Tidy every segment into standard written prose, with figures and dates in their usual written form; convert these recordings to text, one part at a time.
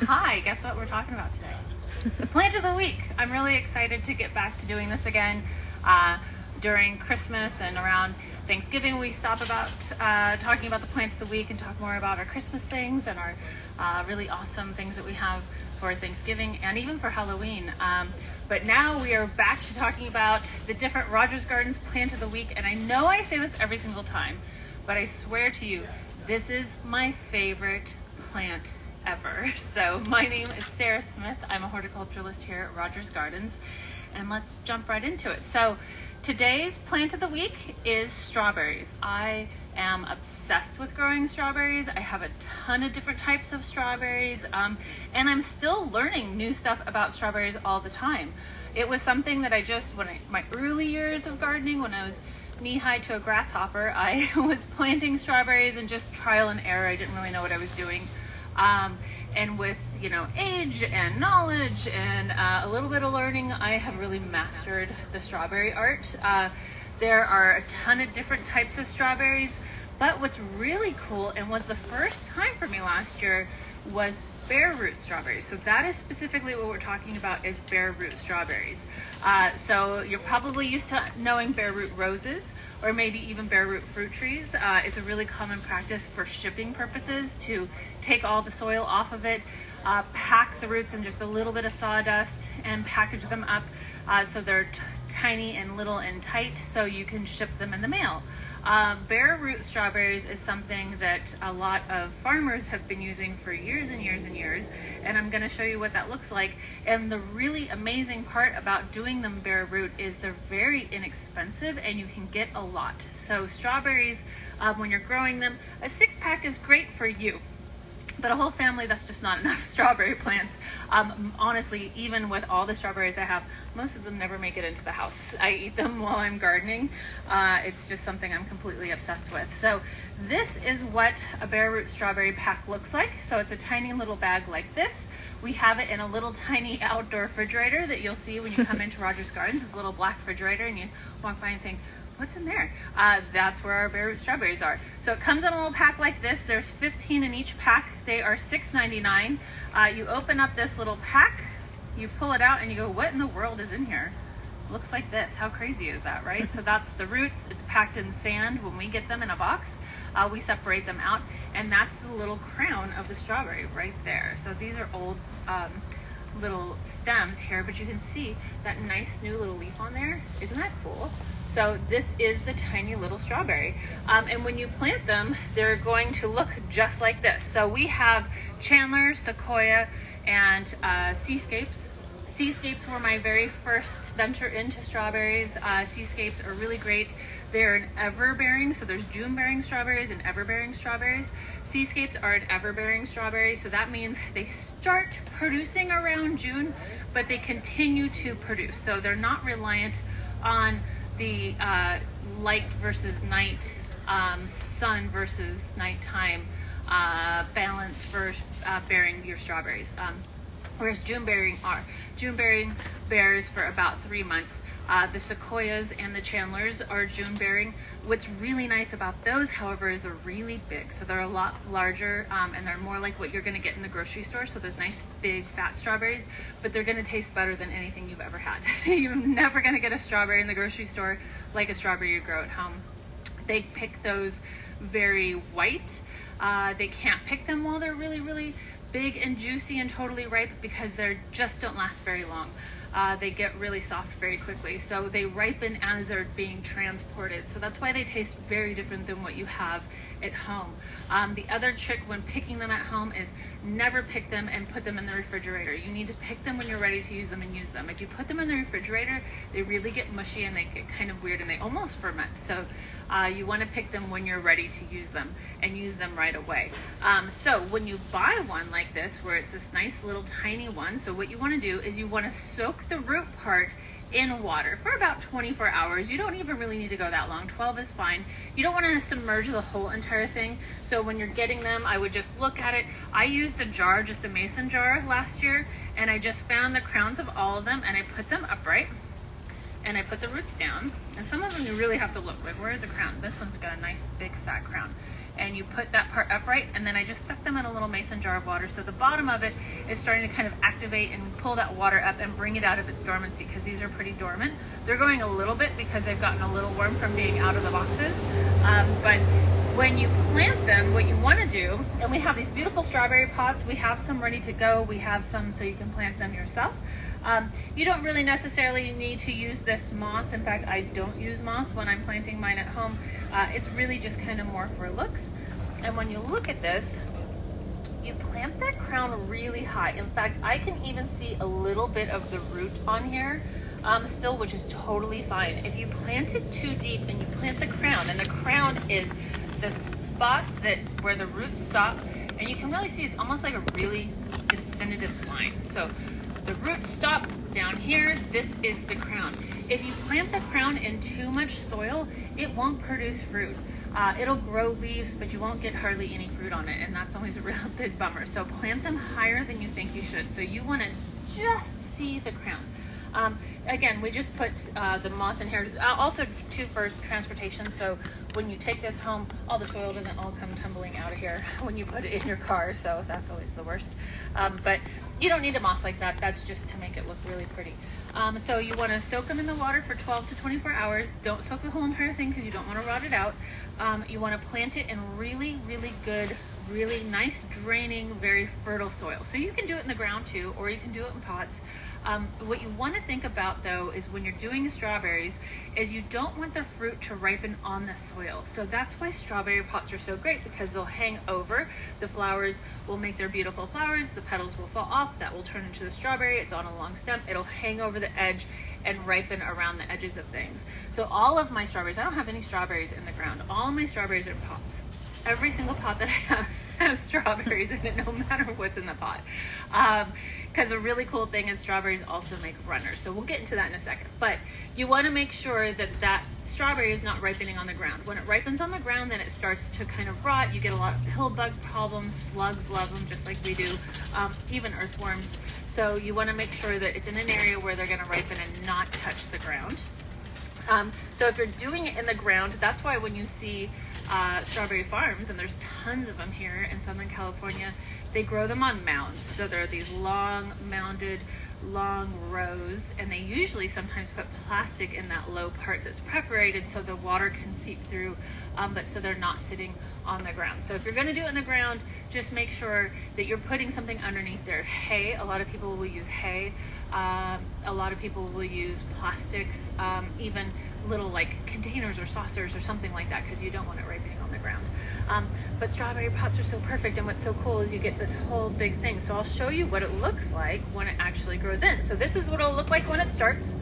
Hi, guess what we're talking about today? The plant of the week. I'm really excited to get back to doing this again. During Christmas and around Thanksgiving, we stop about talking about the plant of the week and talk more about our Christmas things and our really awesome things that we have for Thanksgiving and even for Halloween. But now we are back to talking about the different Rogers Gardens plant of the week. And I know I say this every single time, but I swear to you, this is my favorite plant ever. So my name is Sarah Smith. I'm a horticulturalist here at Rogers Gardens, and let's jump right into it. So today's plant of the week is strawberries. I am obsessed with growing strawberries. I have a ton of different types of strawberries, and I'm still learning new stuff about strawberries all the time. It was something that my early years of gardening, when I was knee-high to a grasshopper, I was planting strawberries and just trial and error. I didn't really know what I was doing. And with, age and knowledge and a little bit of learning, I have really mastered the strawberry art. There are a ton of different types of strawberries, but what's really cool and was the first time for me last year was bare root strawberries. So that is specifically what we're talking about, is bare root strawberries. So you're probably used to knowing bare root roses or maybe even bare root fruit trees. It's a really common practice for shipping purposes to take all the soil off of it, pack the roots in just a little bit of sawdust and package them up so they're tiny and little and tight so you can ship them in the mail. Bare root strawberries is something that a lot of farmers have been using for years and years and years, and I'm going to show you what that looks like. And the really amazing part about doing them bare root is they're very inexpensive and you can get a lot. So strawberries, when you're growing them, a 6-pack is great for you. But a whole family, that's just not enough strawberry plants. Honestly, even with all the strawberries I have, most of them never make it into the house. I eat them while I'm gardening. It's just something I'm completely obsessed with. So this is what a bare root strawberry pack looks like. So it's a tiny little bag like this. We have it in a little tiny outdoor refrigerator that you'll see when you come into Rogers Gardens. It's a little black refrigerator, and you walk by and think, what's in there? That's where our bare root strawberries are. So it comes in a little pack like this. There's 15 in each pack. They are $6.99. You open up this little pack, you pull it out, and you go, what in the world is in here? Looks like this. How crazy is that, right? So that's the roots. It's packed in sand. When we get them in a box, we separate them out, and that's the little crown of the strawberry right there. So these are old little stems here, but you can see that nice new little leaf on there. Isn't that cool? So this is the tiny little strawberry. And when you plant them, they're going to look just like this. So we have Chandler, Sequoia, and Seascapes. Seascapes were my very first venture into strawberries. Seascapes are really great. They're an ever-bearing, so there's June-bearing strawberries and ever-bearing strawberries. Seascapes are an ever-bearing strawberry, so that means they start producing around June, but they continue to produce. So they're not reliant on the light versus night, sun versus nighttime balance for bearing your strawberries. Whereas June bearing bears for about 3 months. The Sequoias and the Chandlers are June bearing. What's really nice about those, however, is they're really big. So they're a lot larger, and they're more like what you're going to get in the grocery store. So those nice big fat strawberries, but they're going to taste better than anything you've ever had. You're never going to get a strawberry in the grocery store like a strawberry you grow at home. They pick those very white. They can't pick them while they're really, really big and juicy and totally ripe because they just don't last very long. They get really soft very quickly. So they ripen as they're being transported. So that's why they taste very different than what you have at home. The other trick when picking them at home is never pick them and put them in the refrigerator. You need to pick them when you're ready to use them and use them. If you put them in the refrigerator, they really get mushy and they get kind of weird and they almost ferment. So you want to pick them when you're ready to use them and use them right away. So when you buy one like this, where it's this nice little tiny one, so what you want to do is you want to soak the root part in water for about 24 hours. You don't even really need to go that long. 12 is fine. You don't want to submerge the whole entire thing. So when you're getting them, I would just look at it. I used a jar, just a mason jar last year, and I just found the crowns of all of them and I put them upright and I put the roots down. And some of them you really have to look, like where is the crown? This one's got a nice big fat crown. and you put that part upright, and then I just stuck them in a little mason jar of water. So the bottom of it is starting to kind of activate and pull that water up and bring it out of its dormancy, because these are pretty dormant. They're going a little bit because they've gotten a little warm from being out of the boxes. But when you plant them, what you want to do, and we have these beautiful strawberry pots, we have some ready to go, we have some so you can plant them yourself. You don't really necessarily need to use this moss. In fact, I don't use moss when I'm planting mine at home. It's really just kind of more for looks. And when you look at this, you plant that crown really high. In fact, I can even see a little bit of the root on here still, which is totally fine. If you plant it too deep and you plant the crown, and the crown is the spot where the roots stop, and you can really see it's almost like a really definitive line. So the roots stop down here, this is the crown. If you plant the crown in too much soil, it won't produce fruit. It'll grow leaves, but you won't get hardly any fruit on it, and that's always a real big bummer. So plant them higher than you think you should. So you want to just see the crown. Again, we just put the moss in here. Also, too, for transportation. So when you take this home, all the soil doesn't all come tumbling out of here when you put it in your car. So that's always the worst. But you don't need a moss like that. That's just to make it look really pretty. So you want to soak them in the water for 12 to 24 hours. Don't soak the whole entire thing because you don't want to rot it out. You want to plant it in really, really good, really nice, draining, very fertile soil. So you can do it in the ground too, or you can do it in pots. What you want to think about though is when you're doing strawberries is you don't want the fruit to ripen on the soil. So that's why strawberry pots are so great, because they'll hang over. The flowers will make their beautiful flowers, the petals will fall off, that will turn into the strawberry. It's on a long stem, it'll hang over the edge and ripen around the edges of things. So all of my strawberries, I don't have any strawberries in the ground. All of my strawberries are in pots. Every single pot that I have has strawberries in it, no matter what's in the pot. Because a really cool thing is strawberries also make runners. So we'll get into that in a second. But you want to make sure that that strawberry is not ripening on the ground. When it ripens on the ground, then it starts to kind of rot. You get a lot of pill bug problems. Slugs love them just like we do, even earthworms. So you want to make sure that it's in an area where they're going to ripen and not touch the ground. So if you're doing it in the ground, that's why when you see strawberry farms, and there's tons of them here in Southern California, they grow them on mounds. So there are these long mounded, long rows, and they usually sometimes put plastic in that low part that's perforated so the water can seep through, but so they're not sitting on the ground. So if you're going to do it in the ground, just make sure that you're putting something underneath there. Hay, a lot of people will use hay. A lot of people will use plastics, even little like containers or saucers or something like that, because you don't want it ripening on the ground. But strawberry pots are so perfect, and what's so cool is you get this whole big thing. So I'll show you what it looks like when it actually grows in. So this is what it'll look like when it starts.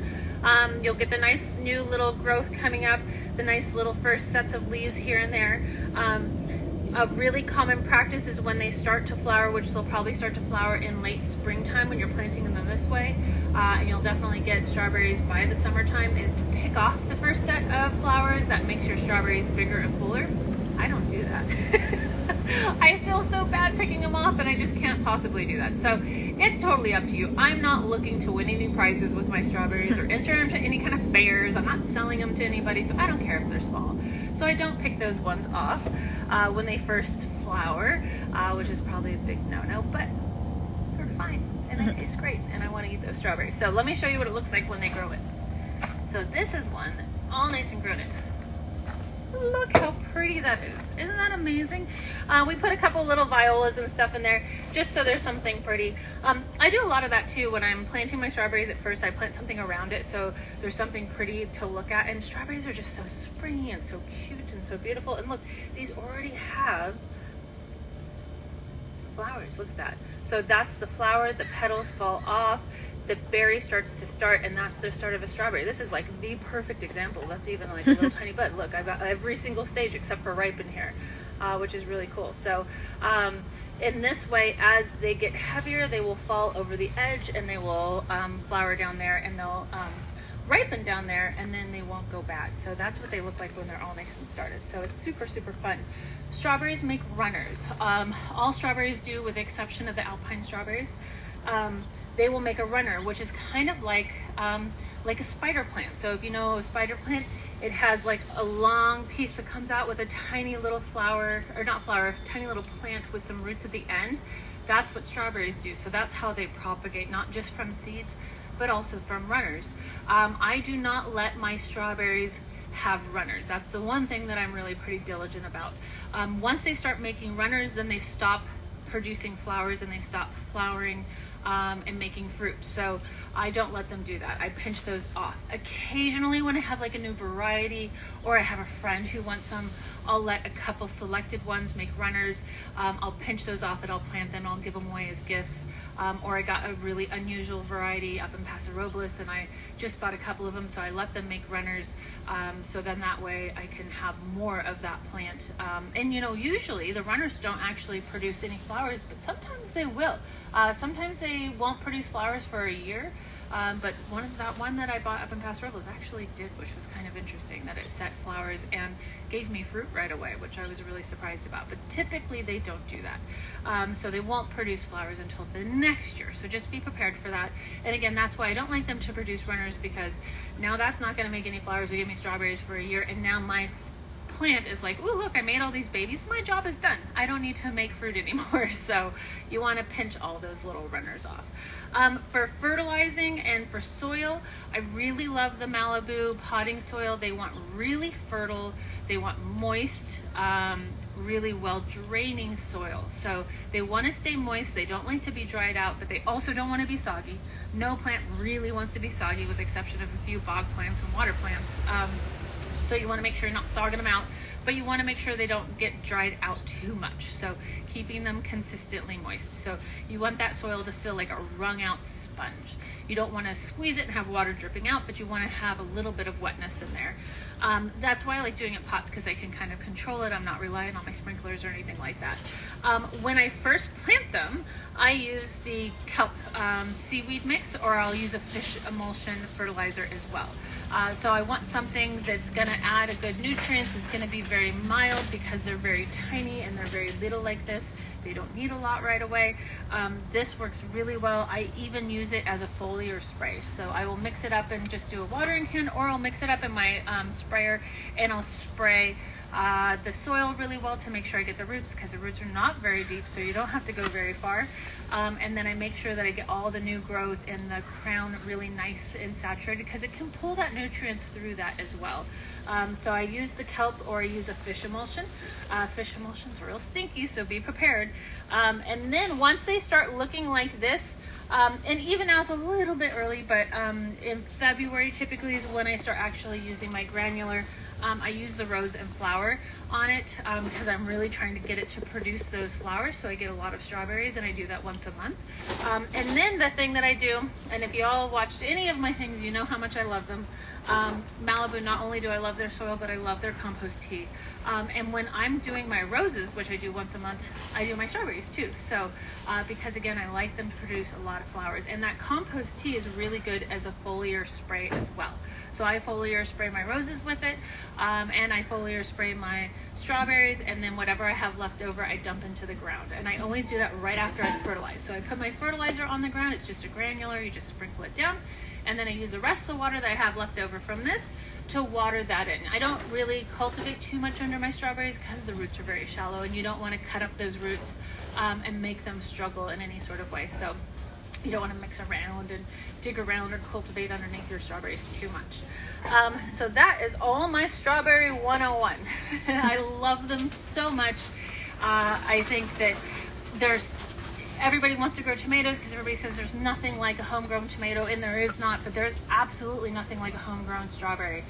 You'll get the nice new little growth coming up, the nice little first sets of leaves here and there. A really common practice is when they start to flower, which they'll probably start to flower in late springtime when you're planting them this way, and you'll definitely get strawberries by the summertime, is to pick off the first set of flowers. That makes your strawberries bigger and fuller. I don't do that. I feel so bad picking them off, and I just can't possibly do that. So it's totally up to you. I'm not looking to win any prizes with my strawberries or enter them to any kind of fairs. I'm not selling them to anybody, so I don't care if they're small. So I don't pick those ones off when they first flower, which is probably a big no-no, but they're fine and they taste great, and I want to eat those strawberries. So let me show you what it looks like when they grow in. So this is one that's all nice and grown in. Look how pretty that is. Isn't that amazing? We put a couple little violas and stuff in there just so there's something pretty. I do a lot of that too. When I'm planting my strawberries, at first I plant something around it so there's something pretty to look at. And strawberries are just so springy and so cute and so beautiful. And look, these already have flowers. Look at that. So that's the flower. The petals fall off. The berry starts to start, and that's the start of a strawberry. This is like the perfect example. That's even like a little tiny bud. Look, I've got every single stage except for ripen here, which is really cool. So in this way, as they get heavier, they will fall over the edge, and they will flower down there, and they'll ripen down there, and then they won't go bad. So that's what they look like when they're all nice and started. So it's super, super fun. Strawberries make runners. All strawberries do, with the exception of the Alpine Strawberries. they will make a runner, which is kind of like a spider plant. So if you know a spider plant, it has like a long piece that comes out with a tiny little flower, or not flower, tiny little plant with some roots at the end. That's what strawberries do. So that's how they propagate, not just from seeds, but also from runners. I do not let my strawberries have runners. That's the one thing that I'm really pretty diligent about. Once they start making runners, then they stop producing flowers and they stop flowering and making fruit. So I don't let them do that. I pinch those off. Occasionally when I have like a new variety, or I have a friend who wants some, I'll let a couple selected ones make runners. I'll pinch those off and I'll plant them. I'll give them away as gifts. Or I got a really unusual variety up in Paso Robles and I just bought a couple of them, so I let them make runners. So then that way I can have more of that plant. And you know, usually the runners don't actually produce any flowers, but sometimes they will. Sometimes they won't produce flowers for a year. But one that I bought up in Paso Robles actually did, which was kind of interesting, that it set flowers and gave me fruit right away, which I was really surprised about. But typically they don't do that. So they won't produce flowers until the next year. So just be prepared for that. And again, that's why I don't like them to produce runners, because now that's not going to make any flowers or give me strawberries for a year. And now my plant is like, oh look, I made all these babies, my job is done, I don't need to make fruit anymore. So you want to pinch all those little runners off. For fertilizing and for soil, I really love the Malibu potting soil. They want really fertile, they want moist, really well draining soil. So they want to stay moist, they don't like to be dried out, but they also don't want to be soggy. No plant really wants to be soggy, with the exception of a few bog plants and water plants. So you want to make sure you're not sogging them out, but you want to make sure they don't get dried out too much. So keeping them consistently moist. So you want that soil to feel like a wrung out sponge. You don't want to squeeze it and have water dripping out, but you want to have a little bit of wetness in there. That's why I like doing it pots, because I can kind of control it. I'm not relying on my sprinklers or anything like that. When I first plant them, I use the kelp seaweed mix, or I'll use a fish emulsion fertilizer as well. So I want something that's going to add a good nutrients. It's going to be very mild, because they're very tiny and they're very little like this. They don't need a lot right away. This works really well. I even use it as a foliar spray. So I will mix it up and just do a watering can, or I'll mix it up in my sprayer and I'll spray the soil really well to make sure I get the roots, because the roots are not very deep, so you don't have to go very far. And then I make sure that I get all the new growth and the crown really nice and saturated, because it can pull that nutrients through that as well. So I use the kelp, or I use a fish emulsion. Fish emulsions are real stinky, so be prepared. And then once they start looking like this, and even now it's a little bit early, but in February typically is when I start actually using my granular. I use the rose and flower on it because I'm really trying to get it to produce those flowers, so I get a lot of strawberries, and I do that once a month. And then the thing that I do, and if you all watched any of my things, you know how much I love them. Malibu, not only do I love their soil, but I love their compost tea. And when I'm doing my roses, which I do once a month, I do my strawberries too. So because again, I like them to produce a lot of flowers, and that compost tea is really good as a foliar spray as well. So I foliar spray my roses with it, and I foliar spray my strawberries, and then whatever I have left over, I dump into the ground. And I always do that right after I fertilize. So I put my fertilizer on the ground. It's just a granular, you just sprinkle it down. And then I use the rest of the water that I have left over from this to water that in. I don't really cultivate too much under my strawberries, because the roots are very shallow, and you don't want to cut up those roots and make them struggle in any sort of way. So you don't want to mix around and dig around or cultivate underneath your strawberries too much. So that is all my strawberry 101. I love them so much. I think that everybody wants to grow tomatoes, because everybody says there's nothing like a homegrown tomato, and there is not, but there's absolutely nothing like a homegrown strawberry.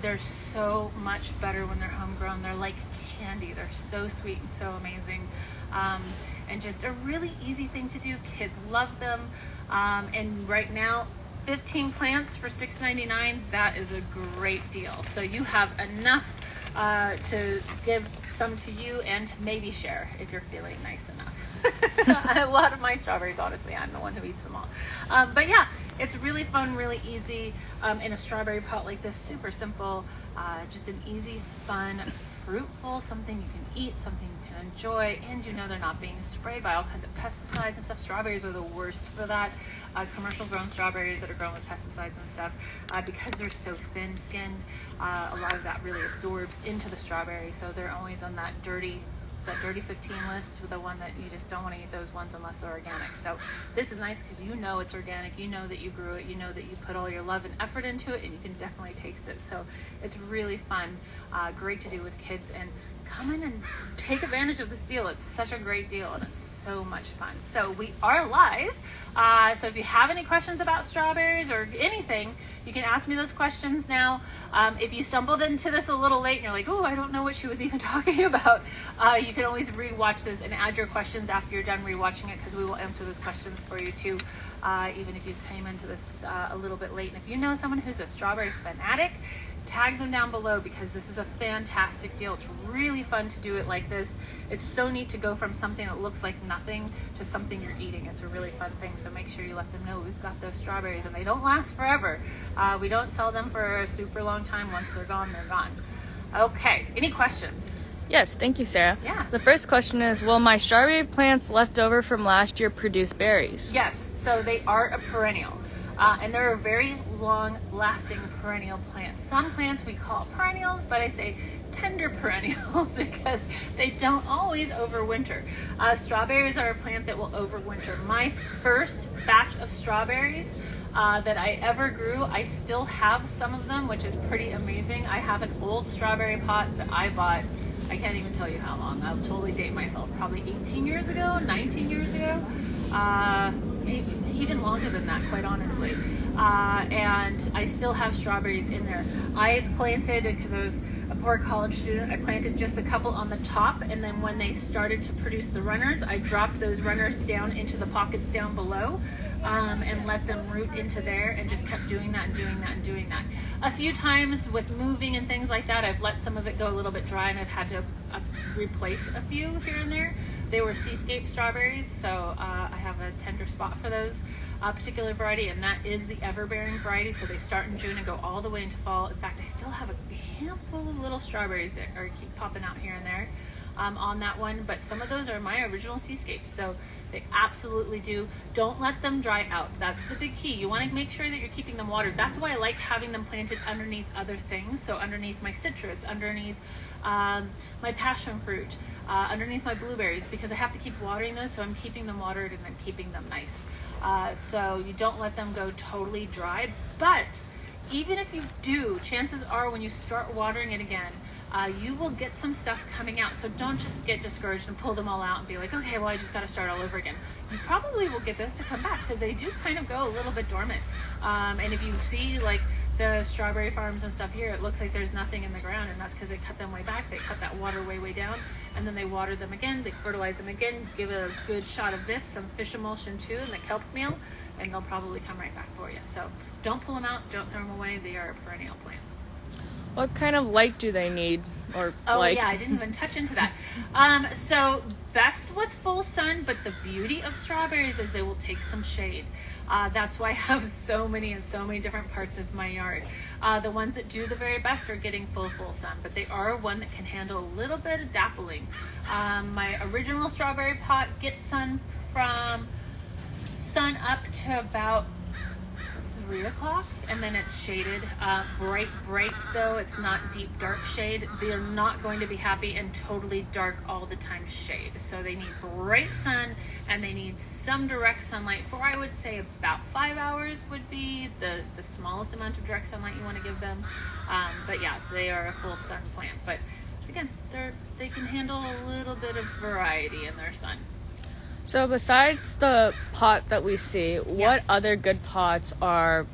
They're so much better when they're homegrown. They're like candy. They're so sweet and so amazing. And just a really easy thing to do. Kids love them. And right now, 15 plants for $6.99, that is a great deal. So you have enough to give some to you and to maybe share if you're feeling nice enough. A lot of my strawberries, honestly, I'm the one who eats them all. But yeah, it's really fun, really easy in a strawberry pot like this. Super simple, just an easy, fun, fruitful, something you can eat, something you can enjoy, and you know they're not being sprayed by all kinds of pesticides and stuff. Strawberries are the worst for that. Commercial grown strawberries that are grown with pesticides and stuff, because they're so thin skinned, a lot of that really absorbs into the strawberry, so they're always on that dirty 15 list, with the one that you just don't want to eat those ones unless they're organic. So this is nice because you know it's organic, you know that you grew it, you know that you put all your love and effort into it, and you can definitely taste it. So it's really fun, great to do with kids, and come in and take advantage of this deal. It's such a great deal, and it's so much fun. So we are live. So if you have any questions about strawberries or anything, you can ask me those questions now. If you stumbled into this a little late and you're like, oh, I don't know what she was even talking about, you can always rewatch this and add your questions after you're done rewatching it, because we will answer those questions for you too, even if you came into this a little bit late. And if you know someone who's a strawberry fanatic, tag them down below, because this is a fantastic deal. It's really fun to do it like this. It's so neat to go from something that looks like nothing to something you're eating. It's a really fun thing, so make sure you let them know we've got those strawberries, and they don't last forever. We don't sell them for a super long time. Once they're gone, they're gone. Okay, any questions? Yes, thank you, Sarah. Yeah. The first question is, will my strawberry plants left over from last year produce berries? Yes, so they are a perennial. And they're a very long-lasting perennial plant. Some plants we call perennials, but I say tender perennials because they don't always overwinter. Strawberries are a plant that will overwinter. My first batch of strawberries that I ever grew, I still have some of them, which is pretty amazing. I have an old strawberry pot that I bought, I can't even tell you how long. I'll totally date myself. Probably 18 years ago, 19 years ago. Even longer than that, quite honestly. And I still have strawberries in there. I planted, because I was a poor college student, I planted just a couple on the top, and then when they started to produce the runners, I dropped those runners down into the pockets down below, and let them root into there, and just kept doing that and doing that and doing that. A few times with moving and things like that, I've let some of it go a little bit dry, and I've had to replace a few here and there. They were seascape strawberries, so I have a tender spot for those particular variety, and that is the ever-bearing variety. So they start in June and go all the way into fall. In fact, I still have a handful of little strawberries that keep popping out here and there on that one, but some of those are my original seascapes, so they absolutely do. Don't let them dry out. That's the big key. You want to make sure that you're keeping them watered. That's why I like having them planted underneath other things, so underneath my citrus, underneath my passion fruit, underneath my blueberries, because I have to keep watering those, so I'm keeping them watered and then keeping them nice. So you don't let them go totally dry, but even if you do, chances are when you start watering it again, you will get some stuff coming out. So don't just get discouraged and pull them all out and be like, okay, well, I just got to start all over again. You probably will get those to come back, because they do kind of go a little bit dormant. And if you see like the strawberry farms and stuff here, it looks like there's nothing in the ground, and that's because they cut them way back. They cut that water way down, and then they water them again, they fertilize them again, give it a good shot of this, some fish emulsion too, and the kelp meal, and they'll probably come right back for you. So don't pull them out, don't throw them away. They are a perennial plant. What kind of light do they need? Yeah, I didn't even touch into that. So best with full sun, but the beauty of strawberries is they will take some shade. That's why I have so many different parts of my yard. The ones that do the very best are getting full sun, but they are one that can handle a little bit of dappling. My original strawberry pot gets sun from sun up to about 3 o'clock, and then it's shaded. Bright though, it's not deep dark shade. They're not going to be happy in totally dark all the time shade. So they need bright sun, and they need some direct sunlight for, I would say, about 5 hours would be the smallest amount of direct sunlight you want to give them. But yeah, they are a full sun plant. But again, they can handle a little bit of variety in their sun. So besides the pot that we see, what other good pots are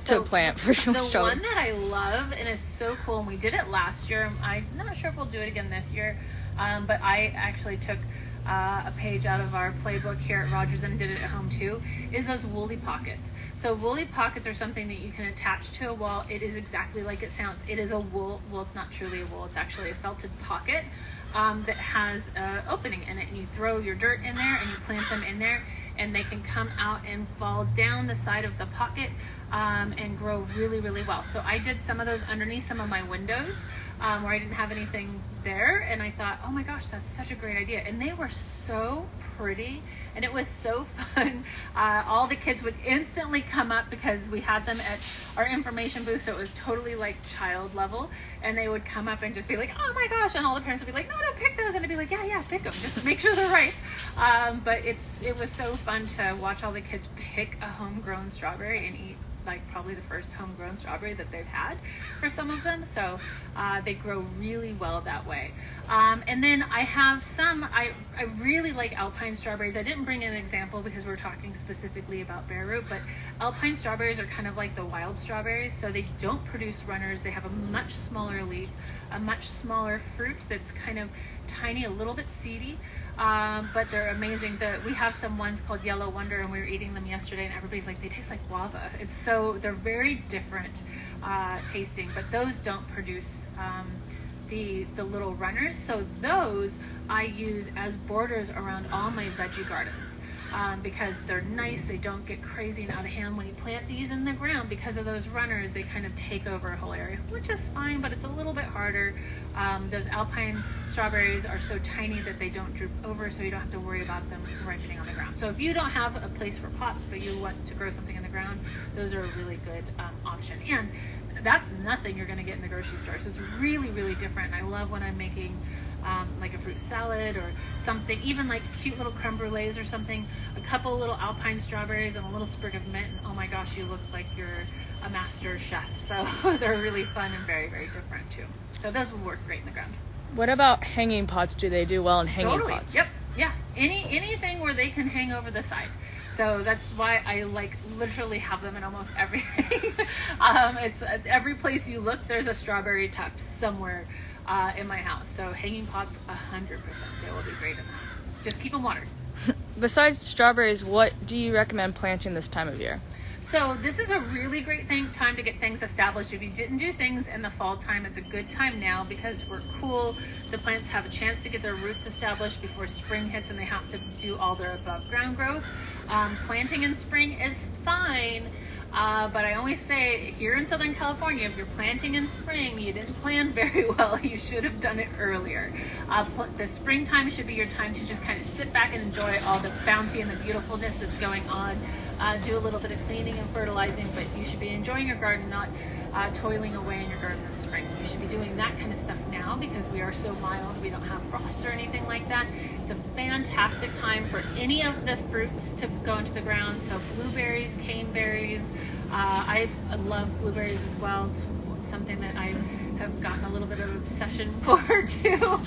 to plant for strawberries? The one that I love and is so cool, and we did it last year, I'm not sure if we'll do it again this year, but I actually took a page out of our playbook here at Rogers and did it at home too, is those woolly pockets. So woolly pockets are something that you can attach to a wall. It is exactly like it sounds. It is a wool, well, it's not truly a wool, it's actually a felted pocket that has an opening in it, and you throw your dirt in there and you plant them in there, and they can come out and fall down the side of the pocket and grow really well. So I did some of those underneath some of my windows where I didn't have anything there, and I thought, oh my gosh, that's such a great idea. And they were so pretty, and it was so fun. All the kids would instantly come up because we had them at our information booth, so it was totally like child level, and they would come up and just be like, oh my gosh, and all the parents would be like, no, pick those, and I'd be like, yeah, pick them, just make sure they're right. But it was so fun to watch all the kids pick a homegrown strawberry and eat like probably the first homegrown strawberry that they've had for some of them. So they grow really well that way. And then I have some, I really like Alpine strawberries. I didn't bring an example because we're talking specifically about bare root, but Alpine strawberries are kind of like the wild strawberries. So they don't produce runners. They have a much smaller leaf, a much smaller fruit that's kind of tiny, a little bit seedy. But they're amazing. We have some ones called Yellow Wonder, and we were eating them yesterday, and everybody's like, they taste like guava. They're very different tasting, but those don't produce the little runners. So those I use as borders around all my veggie gardens. Because they're nice, they don't get crazy and out of hand. When you plant these in the ground, because of those runners, they kind of take over a whole area, which is fine, but it's a little bit harder. Those Alpine strawberries are so tiny that they don't droop over, so you don't have to worry about them ripening on the ground. So if you don't have a place for pots, but you want to grow something in the ground, those are a really good option. And that's nothing you're going to get in the grocery store, so it's really, really different. I love when I'm making like a fruit salad or something, even like cute little creme brulees or something, a couple little Alpine strawberries and a little sprig of mint, and oh my gosh, you look like you're a master chef. So they're really fun and very, very different too. So those will work great in the ground. What about hanging pots? Do they do well in hanging pots? Yep. Yeah. Anything where they can hang over the side. So that's why I like literally have them in almost everything. It's every place you look, there's a strawberry tucked somewhere in my house. So hanging pots, 100%. They will be great in that. Just keep them watered. Besides strawberries, what do you recommend planting this time of year? So this is a really great time to get things established. If you didn't do things in the fall time, it's a good time now because we're cool. The plants have a chance to get their roots established before spring hits, and they have to do all their above ground growth. Planting in spring is fine. But I always say here in Southern California, if you're planting in spring, you didn't plan very well. You should have done it earlier. The springtime should be your time to just kind of sit back and enjoy all the bounty and the beautifulness that's going on. Do a little bit of cleaning and fertilizing, but you should be enjoying your garden, not toiling away in your garden in the spring. You should be doing that kind of stuff now because we are so mild. We don't have frost or anything like that. It's a fantastic time for any of the fruits to go into the ground. So blueberries, caneberries. I love blueberries as well. It's something that I have gotten a little bit of obsession for too.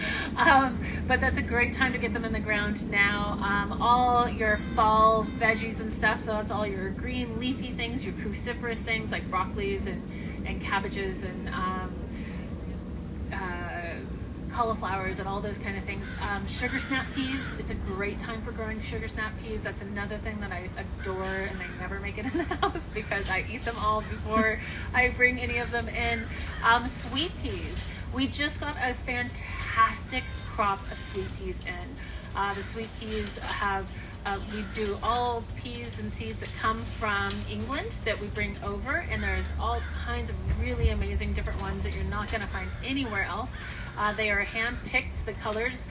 But that's a great time to get them in the ground now. All your fall veggies and stuff, so that's all your green leafy things, your cruciferous things like broccolis and cabbages and cauliflowers and all those kind of things. Sugar snap peas, it's a great time for growing sugar snap peas. That's another thing that I adore, and I never make it in the house because I eat them all before I bring any of them in. Sweet peas, we just got a fantastic crop of sweet peas in. The sweet peas have we do all peas and seeds that come from England that we bring over, and there's all kinds of really amazing different ones that you're not going to find anywhere else. They are hand-picked, the colors,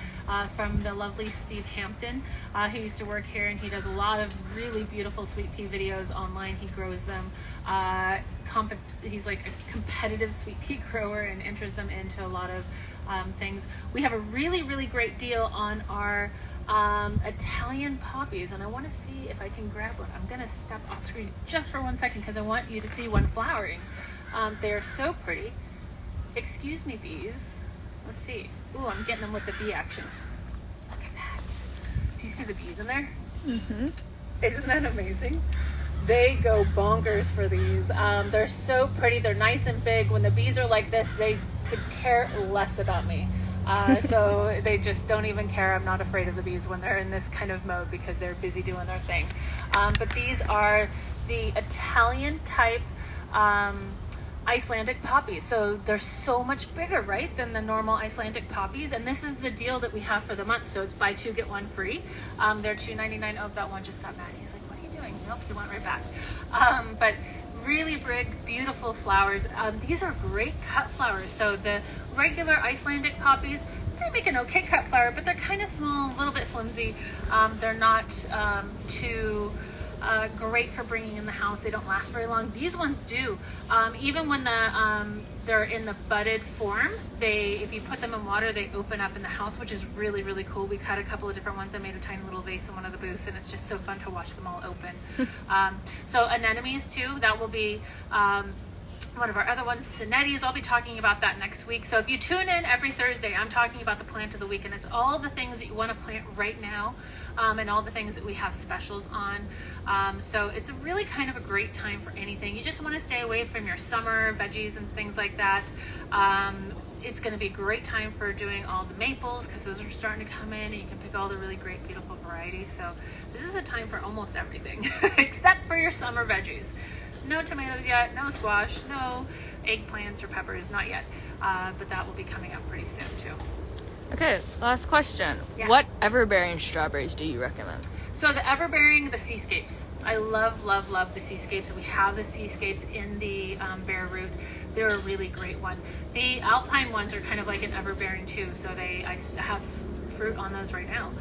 from the lovely Steve Hampton, who used to work here, and he does a lot of really beautiful sweet pea videos online. He grows them. He's like a competitive sweet pea grower and enters them into a lot of things. We have a really, really great deal on our Italian poppies, and I want to see if I can grab one. I'm going to step off screen just for 1 second because I want you to see one flowering. They're so pretty. Excuse me, bees. Let's see. Ooh, I'm getting them with the bee action. Look at that. Do you see the bees in there? Mm-hmm. Isn't that amazing? They go bonkers for these. They're so pretty. They're nice and big. When the bees are like this, they could care less about me. So they just don't even care. I'm not afraid of the bees when they're in this kind of mode because they're busy doing their thing. But these are the Italian type Icelandic poppies. So they're so much bigger, right, than the normal Icelandic poppies. And this is the deal that we have for the month. So it's buy two, get one free. They're $2.99. Oh, that one just got mad. He's like, what are you doing? Nope, he went right back. But really big, beautiful flowers. These are great cut flowers. So the regular Icelandic poppies, they make an okay cut flower, but they're kind of small, a little bit flimsy. They're not too great for bringing in the house. They don't last very long. These ones do. Even when they're in the budded form, if you put them in water, they open up in the house, which is really, really cool. We cut a couple of different ones. I made a tiny little vase in one of the booths, and it's just so fun to watch them all open. So anemones too, that will be one of our other ones. Sonettis, I'll be talking about that next week. So if you tune in every Thursday, I'm talking about the plant of the week, and it's all the things that you want to plant right now, and all the things that we have specials on. So it's really kind of a great time for anything. You just want to stay away from your summer veggies and things like that. It's going to be a great time for doing all the maples, because those are starting to come in, and you can pick all the really great, beautiful varieties. So this is a time for almost everything, except for your summer veggies. No tomatoes yet, no squash, no eggplants or peppers, not yet. But that will be coming up pretty soon too. Okay, last question. Yeah. What everbearing strawberries do you recommend? So the everbearing, the seascapes. I love, love, love the seascapes. We have the seascapes in the bare root. They're a really great one. The Alpine ones are kind of like an everbearing too. So I have fruit on those right now.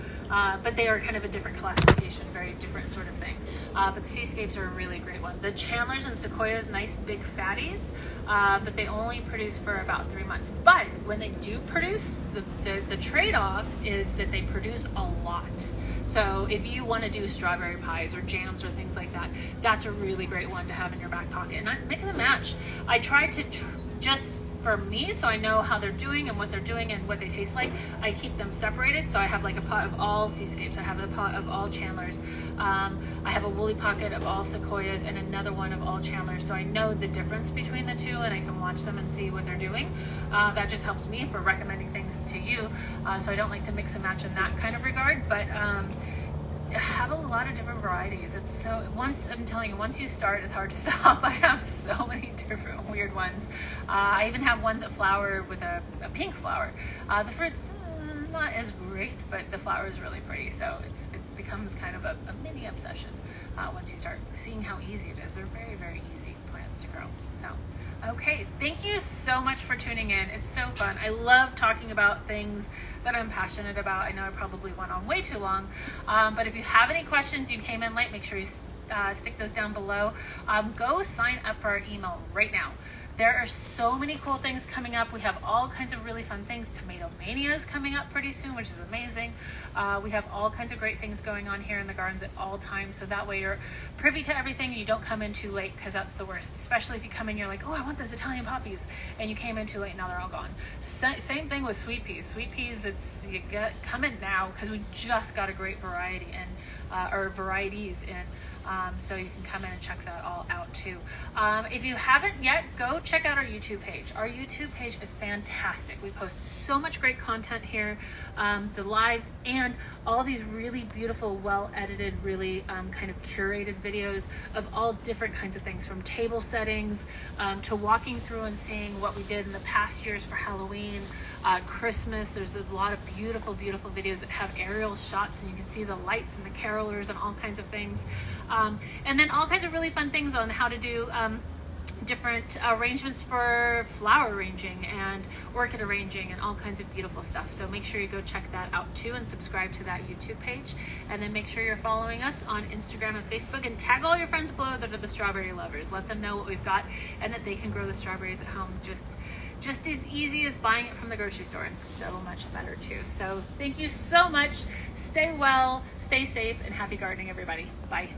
But they are kind of a different classification, very different sort of thing. But the seascapes are a really great one. The Chandlers and Sequoias, nice big fatties, but they only produce for about 3 months. But when they do produce, the trade-off is that they produce a lot. So if you want to do strawberry pies or jams or things like that, that's a really great one to have in your back pocket. And mix and match. I try to just for me, so I know how they're doing and what they're doing and what they taste like, I keep them separated. So I have like a pot of all seascapes. I have a pot of all Chandlers. I have a woolly pocket of all Sequoias and another one of all Chandlers. So I know the difference between the two, and I can watch them and see what they're doing. That just helps me for recommending things to you. So I don't like to mix and match in that kind of regard, but have a lot of different varieties. It's so, I'm telling you, once you start, it's hard to stop. I have so many different weird ones. I even have ones that flower with a pink flower. The fruit's not as great, but the flower is really pretty. So it becomes kind of a mini obsession once you start seeing how easy it is. They're very, very easy plants to grow. So, okay, thank you so much for tuning in. It's so fun. I love talking about things that I'm passionate about. I know I probably went on way too long, but if you have any questions, you came in late, make sure you stick those down below. Go sign up for our email right now. There are so many cool things coming up. We have all kinds of really fun things. Tomato Mania is coming up pretty soon, which is amazing. We have all kinds of great things going on here in the gardens at all times. So that way you're privy to everything and you don't come in too late, because that's the worst. Especially if you come in, you're like, oh, I want those Italian poppies, and you came in too late, now they're all gone. Same thing with sweet peas. Sweet peas, come in now, because we just got a great variety in, or varieties in. So you can come in and check that all out too. If you haven't yet, go check out our YouTube page. Our YouTube page is fantastic. We post so much great content here, the lives, and all these really beautiful, well-edited, really kind of curated videos of all different kinds of things, from table settings to walking through and seeing what we did in the past years for Halloween, Christmas. There's a lot of beautiful, beautiful videos that have aerial shots, and you can see the lights and the carolers and all kinds of things. And then all kinds of really fun things on how to do different arrangements for flower arranging and orchid arranging and all kinds of beautiful stuff. So make sure you go check that out too, and subscribe to that YouTube page. And then make sure you're following us on Instagram and Facebook, and tag all your friends below that are the strawberry lovers. Let them know what we've got and that they can grow the strawberries at home just as easy as buying it from the grocery store, and so much better too. So thank you so much. Stay well, stay safe, and happy gardening, everybody. Bye.